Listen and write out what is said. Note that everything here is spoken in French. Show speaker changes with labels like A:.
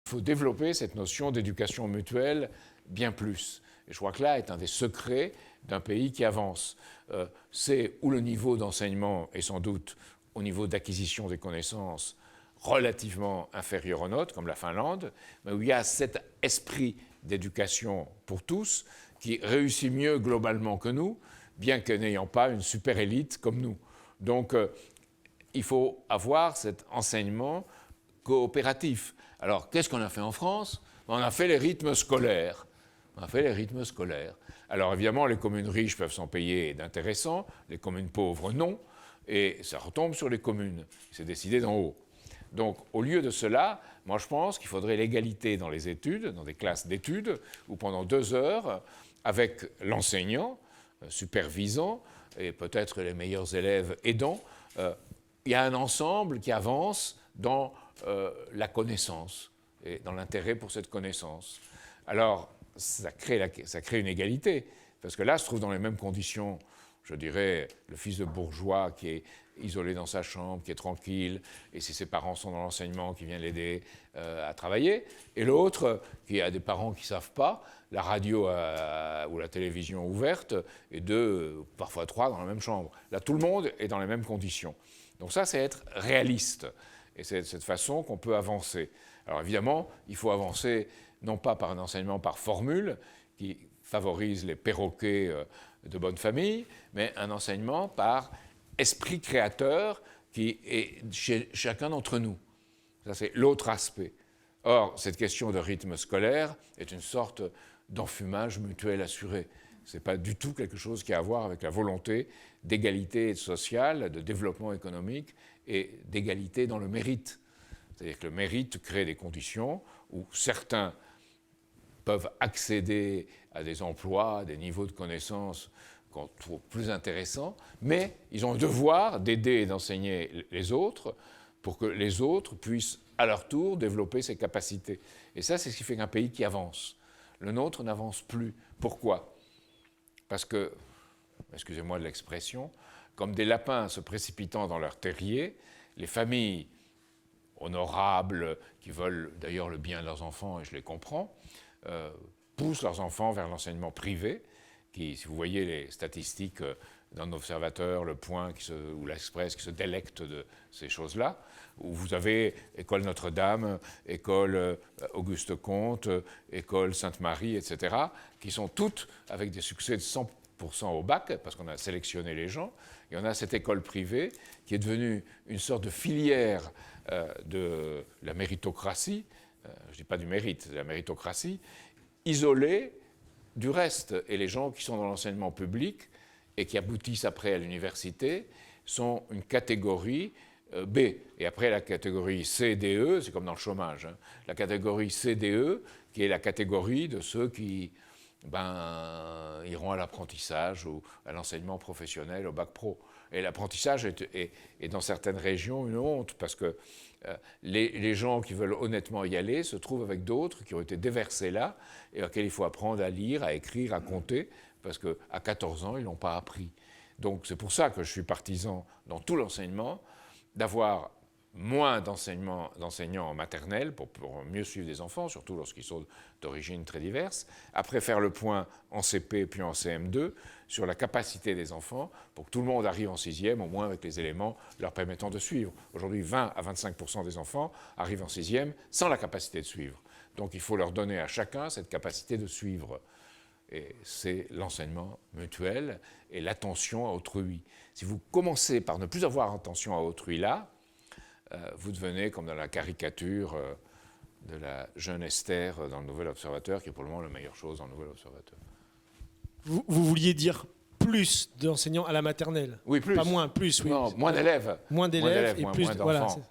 A: Il faut développer cette notion d'éducation mutuelle bien plus. Et je crois que là est un des secrets d'un pays qui avance. C'est où le niveau d'enseignement est sans doute au niveau d'acquisition des connaissances relativement inférieur au nôtre, comme la Finlande, mais où il y a cet esprit d'éducation pour tous qui réussit mieux globalement que nous, bien que n'ayant pas une super élite comme nous. Donc, il faut avoir cet enseignement coopératif. Alors, qu'est-ce qu'on a fait en France? On a fait les rythmes scolaires. Alors, évidemment, les communes riches peuvent s'en payer d'intéressants, les communes pauvres, non, et ça retombe sur les communes. C'est décidé d'en haut. Donc, au lieu de cela, moi, je pense qu'il faudrait l'égalité dans les études, dans des classes d'études, où pendant 2 heures, avec l'enseignant, supervisant, et peut-être les meilleurs élèves aidant, il y a un ensemble qui avance dans la connaissance et dans l'intérêt pour cette connaissance. Alors, ça crée une égalité, parce que là se trouve dans les mêmes conditions, je dirais, le fils de bourgeois qui est isolé dans sa chambre, qui est tranquille, et si ses parents sont dans l'enseignement, qui vient l'aider à travailler, et l'autre qui a des parents qui ne savent pas, la radio ou la télévision ouverte, et 2, parfois 3 dans la même chambre. Là, tout le monde est dans les mêmes conditions. Donc ça, c'est être réaliste, et c'est de cette façon qu'on peut avancer. Alors évidemment, il faut avancer non pas par un enseignement par formule, qui favorise les perroquets de bonne famille, mais un enseignement par esprit créateur qui est chez chacun d'entre nous. Ça, c'est l'autre aspect. Or, cette question de rythme scolaire est une sorte d'enfumage mutuel assuré. Ce n'est pas du tout quelque chose qui a à voir avec la volonté d'égalité sociale, de développement économique et d'égalité dans le mérite. C'est-à-dire que le mérite crée des conditions où certains peuvent accéder à des emplois, à des niveaux de connaissances qu'on trouve plus intéressants, mais ils ont le devoir d'aider et d'enseigner les autres pour que les autres puissent à leur tour développer ces capacités. Et ça, c'est ce qui fait qu'un pays qui avance. Le nôtre n'avance plus. Pourquoi? Parce que, excusez-moi de l'expression, comme des lapins se précipitant dans leur terrier, les familles honorables, qui veulent d'ailleurs le bien de leurs enfants, et je les comprends, poussent leurs enfants vers l'enseignement privé, qui, si vous voyez les statistiques d'un observateur, Le Point ou l'Express, qui se délectent de ces choses-là, où vous avez École Notre-Dame, École Auguste Comte, École Sainte-Marie, etc., qui sont toutes avec des succès de 100% au bac, parce qu'on a sélectionné les gens, et on a cette école privée qui est devenue une sorte de filière de la méritocratie, je ne dis pas du mérite, de la méritocratie, isolée du reste. Et les gens qui sont dans l'enseignement public et qui aboutissent après à l'université sont une catégorie B. Et après la catégorie CDE, c'est comme dans le chômage, hein, la catégorie CDE, qui est la catégorie de ceux qui iront à l'apprentissage ou à l'enseignement professionnel, au bac pro. Et l'apprentissage est dans certaines régions une honte, parce que les gens qui veulent honnêtement y aller se trouvent avec d'autres qui ont été déversés là, et auxquels il faut apprendre à lire, à écrire, à compter, parce qu'à 14 ans, ils n'ont pas appris. Donc c'est pour ça que je suis partisan, dans tout l'enseignement, d'avoir moins d'enseignants en maternelle pour mieux suivre les enfants, surtout lorsqu'ils sont d'origines très diverses. Après, faire le point en CP puis en CM2 sur la capacité des enfants pour que tout le monde arrive en 6e, au moins avec les éléments leur permettant de suivre. Aujourd'hui, 20 à 25% des enfants arrivent en 6e sans la capacité de suivre. Donc il faut leur donner à chacun cette capacité de suivre. Et c'est l'enseignement mutuel et l'attention à autrui. Si vous commencez par ne plus avoir attention à autrui là, vous devenez comme dans la caricature de la jeune Esther dans le Nouvel Observateur, qui est pour le moment la meilleure chose dans le Nouvel Observateur.
B: Vous vouliez dire plus d'enseignants à la maternelle?
A: Oui, plus.
B: Pas moins, plus, oui.
A: Non, moins d'élèves.
B: Moins d'élèves et plus
A: moins
B: voilà,
A: d'enfants.